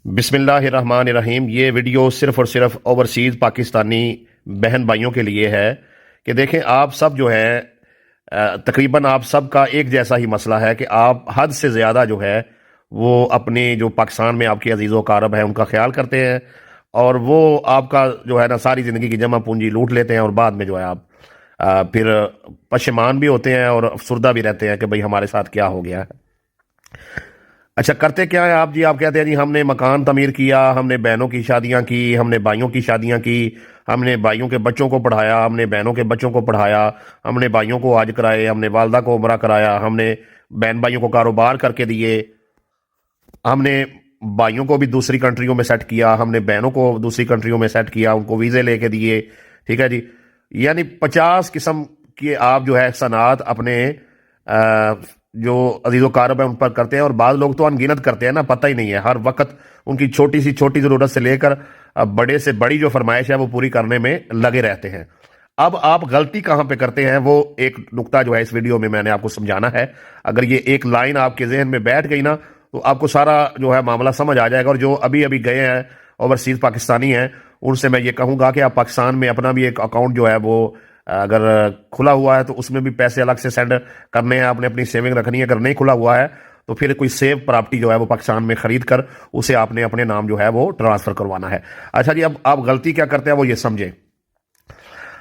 بسم اللہ الرحمن الرحیم۔ یہ ویڈیو صرف اور صرف اوورسیز پاکستانی بہن بھائیوں کے لیے ہے کہ دیکھیں آپ سب جو ہے تقریباً آپ سب کا ایک جیسا ہی مسئلہ ہے کہ آپ حد سے زیادہ جو ہے وہ اپنے جو پاکستان میں آپ کے عزیز و اقارب ہیں ان کا خیال کرتے ہیں، اور وہ آپ کا جو ہے نا ساری زندگی کی جمع پونجی لوٹ لیتے ہیں، اور بعد میں جو ہے آپ پھر پشیمان بھی ہوتے ہیں اور افسردہ بھی رہتے ہیں کہ بھئی ہمارے ساتھ کیا ہو گیا ہے۔ اچھا کرتے کیا ہے آپ؟ آپ کہتے ہیں جی ہم نے مکان تعمیر کیا، ہم نے بہنوں کی شادیاں کی، ہم نے بھائیوں کی شادیاں کی، ہم نے بھائیوں کے بچوں کو پڑھایا، ہم نے بہنوں کے بچوں کو پڑھایا، ہم نے بھائیوں کو حج کرائے، ہم نے والدہ کو عمرہ کرایا، ہم نے بہن بھائیوں کو کاروبار کر کے دیے، ہم نے بھائیوں کو بھی دوسری کنٹریوں میں سیٹ کیا، ہم نے بہنوں کو دوسری کنٹریوں میں سیٹ کیا، ان کو ویزے لے کے دیے، ٹھیک ہے جی۔ یعنی 50 قسم کے آپ جو ہے احسانات اپنے جو عزیز و اقارب ہیں ان پر کرتے ہیں، اور بعض لوگ تو انگنت کرتے ہیں نا، پتہ ہی نہیں ہے، ہر وقت ان کی چھوٹی سی چھوٹی ضرورت سے لے کر بڑے سے بڑی جو فرمائش ہے وہ پوری کرنے میں لگے رہتے ہیں۔ اب آپ غلطی کہاں پہ کرتے ہیں وہ ایک نقطہ جو ہے اس ویڈیو میں نے آپ کو سمجھانا ہے۔ اگر یہ ایک لائن آپ کے ذہن میں بیٹھ گئی نا تو آپ کو سارا جو ہے معاملہ سمجھ آ جائے گا، اور جو ابھی گئے ہیں اوورسیز پاکستانی ہیں ان سے میں یہ کہوں گا کہ آپ پاکستان میں اپنا بھی ایک اکاؤنٹ جو ہے وہ اگر کھلا ہوا ہے تو اس میں بھی پیسے الگ سے سینڈ کرنے ہیں، آپ نے اپنی سیونگ رکھنی ہے۔ اگر نہیں کھلا ہوا ہے تو پھر کوئی سیو پراپرٹی جو ہے وہ پاکستان میں خرید کر اسے آپ نے اپنے نام جو ہے وہ ٹرانسفر کروانا ہے۔ اچھا جی، اب آپ غلطی کیا کرتے ہیں وہ یہ سمجھیں۔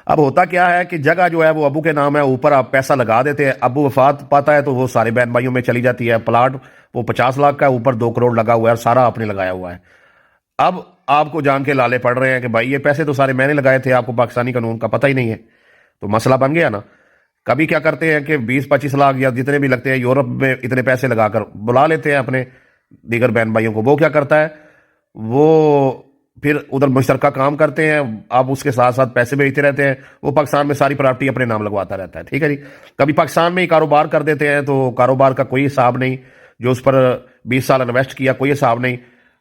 اب ہوتا کیا ہے کہ جگہ جو ہے وہ ابو کے نام ہے، اوپر آپ پیسہ لگا دیتے ہیں، ابو وفات پاتا ہے تو وہ سارے بہن بھائیوں میں چلی جاتی ہے، پلاٹ وہ 50 لاکھ کا ہے، اوپر 2 کروڑ لگا ہوا ہے، اور سارا آپ نے لگایا ہوا ہے۔ اب آپ کو جان کے لالے پڑ رہے ہیں کہ بھائی یہ پیسے تو سارے میں نے لگائے تھے، آپ کو پاکستانی قانون کا پتہ ہی نہیں ہے، تو مسئلہ بن گیا نا۔ کبھی کیا کرتے ہیں کہ 20-25 لاکھ یا جتنے بھی لگتے ہیں یورپ میں اتنے پیسے لگا کر بلا لیتے ہیں اپنے دیگر بہن بھائیوں کو۔ وہ کیا کرتا ہے، وہ پھر ادھر مشترکہ کام کرتے ہیں، آپ اس کے ساتھ ساتھ پیسے بھیجتے رہتے ہیں، وہ پاکستان میں ساری پراپرٹی اپنے نام لگواتا رہتا ہے، ٹھیک ہے جی۔ کبھی پاکستان میں ہی کاروبار کر دیتے ہیں تو کاروبار کا کوئی حساب نہیں، جو اس پر 20 سال انویسٹ کیا کوئی حساب نہیں۔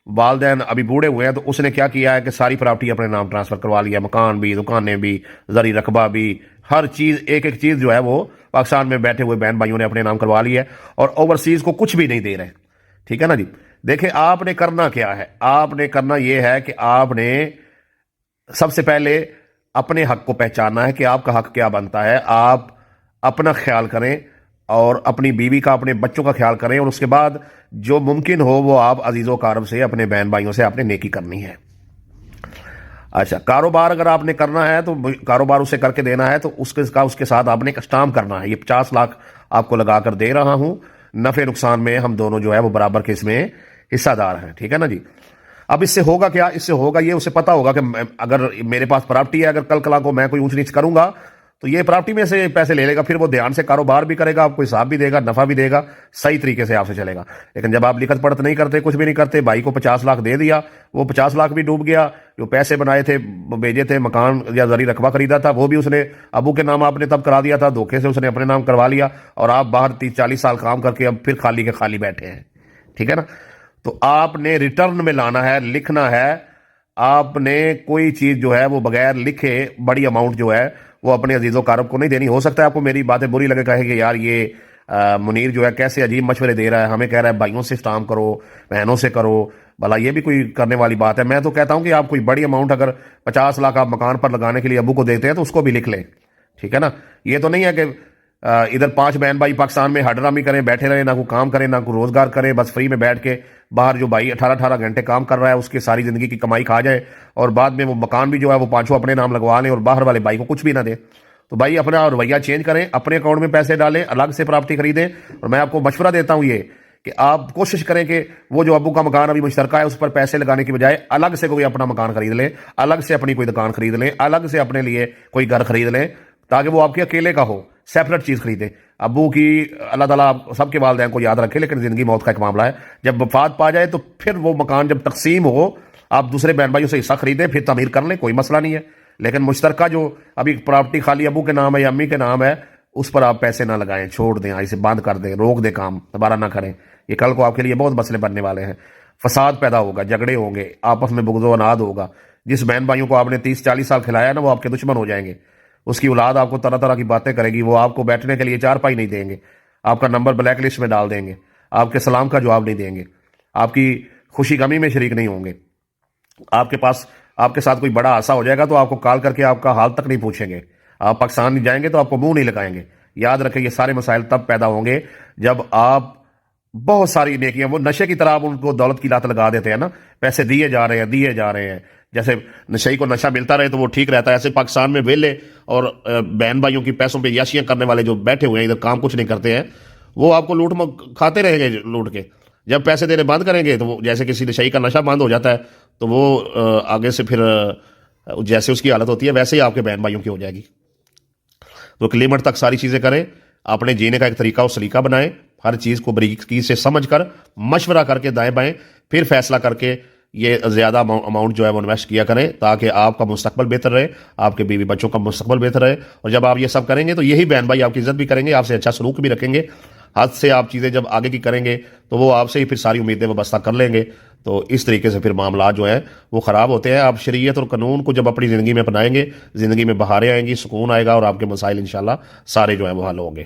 والدین ابھی بوڑھے ہوئے ہیں تو اس نے کیا کیا ہے کہ ساری پراپرٹی اپنے نام ٹرانسفر کروا لیا، مکان بھی، دکانیں بھی، زرعی رقبہ بھی، ہر چیز ایک ایک چیز جو ہے وہ پاکستان میں بیٹھے ہوئے بہن بھائیوں نے اپنے نام کروا لی ہے، اور اوورسیز کو کچھ بھی نہیں دے رہے، ٹھیک ہے نا جی۔ دیکھیں آپ نے کرنا کیا ہے، آپ نے کرنا یہ ہے کہ آپ نے سب سے پہلے اپنے حق کو پہچاننا ہے کہ آپ کا حق کیا بنتا ہے۔ آپ اپنا خیال کریں اور اپنی بیوی کا، اپنے بچوں کا خیال کریں، اور اس کے بعد جو ممکن ہو وہ آپ عزیز و اقارب سے، اپنے بہن بھائیوں سے آپ نے نیکی کرنی ہے۔ اچھا کاروبار اگر آپ نے کرنا ہے تو کاروبار اسے کر کے دینا ہے تو اس کے ساتھ آپ نے ایک اسٹامپ کرنا ہے، یہ 50 لاکھ آپ کو لگا کر دے رہا ہوں، نفع نقصان میں ہم دونوں جو ہے وہ برابر کے اس میں حصہ دار ہیں، ٹھیک ہے نا جی۔ اب اس سے ہوگا کیا، اس سے ہوگا یہ، اسے پتا ہوگا کہ اگر میرے پاس پراپرٹی ہے، اگر کل کلا کو میں کوئی اونچ نیچ کروں گا تو یہ پراپرٹی میں سے پیسے لے لے گا، پھر وہ دھیان سے کاروبار بھی کرے گا، آپ کو حساب بھی دے گا، نفع بھی دے گا، صحیح طریقے سے آپ سے چلے گا۔ لیکن جب آپ لکھت پڑھت نہیں کرتے، کچھ بھی نہیں کرتے، بھائی کو 50 لاکھ دے دیا، وہ 50 لاکھ بھی ڈوب گیا، جو پیسے بنائے تھے بھیجے تھے، مکان یا زرعی رقبہ خریدا تھا وہ بھی اس نے ابو کے نام آپ نے تب کرا دیا تھا، دھوکے سے اس نے اپنے نام کروا لیا، اور آپ باہر 30-40 سال کام کر کے اب پھر خالی کے خالی بیٹھے ہیں، ٹھیک ہے نا۔ تو آپ نے ریٹرن میں لانا ہے، لکھنا ہے، آپ نے کوئی چیز جو ہے وہ بغیر لکھے بڑی اماؤنٹ جو ہے وہ اپنے عزیز و اقارب کو نہیں دینی۔ ہو سکتا ہے آپ کو میری باتیں بری لگے، کہے کہ یار یہ منیر جو ہے کیسے عجیب مشورے دے رہا ہے، ہمیں کہہ رہا ہے بھائیوں سے اسٹام کرو، بہنوں سے کرو، بھلا یہ بھی کوئی کرنے والی بات ہے؟ میں تو کہتا ہوں کہ آپ کوئی بڑی اماؤنٹ اگر 50 لاکھ آپ مکان پر لگانے کے لیے ابو کو دیتے ہیں تو اس کو بھی لکھ لیں، ٹھیک ہے نا۔ یہ تو نہیں ہے کہ ادھر 5 بہن بھائی پاکستان میں ہڈرامی کریں، بیٹھے رہیں، نہ کوئی کام کریں، نہ کوئی روزگار کریں، بس فری میں بیٹھ کے باہر جو بھائی 18 گھنٹے کام کر رہا ہے اس کے ساری زندگی کی کمائی کھا جائے، اور بعد میں وہ مکان بھی جو ہے وہ 5 اپنے نام لگوا لیں اور باہر والے بھائی کو کچھ بھی نہ دیں۔ تو بھائی اپنا رویہ چینج کریں، اپنے اکاؤنٹ میں پیسے ڈالیں، الگ سے پراپرٹی خریدیں، اور میں آپ کو مشورہ دیتا ہوں یہ کہ آپ کوشش کریں کہ وہ جو ابو کا مکان ابھی مشترکہ ہے اس پر پیسے لگانے کی بجائے الگ سے کوئی اپنا مکان خرید لیں، الگ سے اپنی کوئی دکان خرید لیں، الگ سے اپنے لیے کوئی گھر خرید لیں، تاکہ وہ آپ کے اکیلے کا ہو، سیپریٹ چیز خریدیں۔ ابو کی اللہ تعالیٰ سب کے والدین کو یاد رکھے، لیکن زندگی موت کا ایک معاملہ ہے، جب وفات پا جائے تو پھر وہ مکان جب تقسیم ہو آپ دوسرے بہن بھائیوں سے حصہ خریدیں، پھر تعمیر کر لیں، کوئی مسئلہ نہیں ہے۔ لیکن مشترکہ جو ابھی پراپرٹی خالی ابو کے نام ہے یا امی کے نام ہے اس پر آپ پیسے نہ لگائیں، چھوڑ دیں، اسے بند کر دیں، روک دیں، کام دوبارہ نہ کریں۔ یہ کل کو آپ کے لیے بہت مسئلے بننے والے ہیں، فساد پیدا ہوگا، جھگڑے ہوں گے، آپس میں بغض و عناد ہوگا۔ جس بہن بھائیوں کو آپ نے 30-40 سال کھلایا نا وہ آپ کے دشمن ہو جائیں گے، اس کی اولاد آپ کو طرح طرح کی باتیں کرے گی، وہ آپ کو بیٹھنے کے لیے چارپائی نہیں دیں گے، آپ کا نمبر بلیک لسٹ میں ڈال دیں گے، آپ کے سلام کا جواب نہیں دیں گے، آپ کی خوشی غمی میں شریک نہیں ہوں گے. آپ کے پاس آپ کے ساتھ کوئی بڑا حادثہ ہو جائے گا تو آپ کو کال کر کے آپ کا حال تک نہیں پوچھیں گے. آپ پاکستان نہیں جائیں گے تو آپ کو منہ نہیں لگائیں گے. یاد رکھیں یہ سارے مسائل تب پیدا ہوں گے جب آپ بہت ساری نیکیاں، وہ نشے کی طرح آپ ان کو دولت کی لات لگا دیتے ہیں نا، پیسے دیے جا رہے ہیں. جیسے نشئی کو نشہ ملتا رہے تو وہ ٹھیک رہتا ہے، ایسے پاکستان میں ویلے اور بہن بھائیوں کی پیسوں پہ یاشیاں کرنے والے جو بیٹھے ہوئے ہیں ادھر کام کچھ نہیں کرتے ہیں، وہ آپ کو کھاتے رہیں گے لوٹ کے. جب پیسے دینے بند کریں گے تو وہ جیسے کسی نشئی کا نشہ بند ہو جاتا ہے تو وہ آگے سے پھر جیسے اس کی حالت ہوتی ہے ویسے ہی آپ کے بہن بھائیوں کی ہو جائے گی. تو ایک لمٹ تک ساری چیزیں کریں، اپنے جینے کا ایک طریقہ و سلیقہ بنائیں، ہر چیز کو باریکی سے سمجھ کر مشورہ کر کے دائیں بائیں پھر فیصلہ کر کے یہ زیادہ اماؤنٹ جو ہے وہ انویسٹ کیا کریں تاکہ آپ کا مستقبل بہتر رہے، آپ کے بیوی بچوں کا مستقبل بہتر رہے. اور جب آپ یہ سب کریں گے تو یہی بہن بھائی آپ کی عزت بھی کریں گے، آپ سے اچھا سلوک بھی رکھیں گے. حد سے آپ چیزیں جب آگے کی کریں گے تو وہ آپ سے ہی پھر ساری امیدیں وابستہ کر لیں گے. تو اس طریقے سے پھر معاملات جو ہیں وہ خراب ہوتے ہیں. آپ شریعت اور قانون کو جب اپنی زندگی میں اپنائیں گے، زندگی میں بہاریں آئیں گی، سکون آئے گا اور آپ کے مسائل انشاءاللہ سارے جو ہیں وہ حل ہوں گے.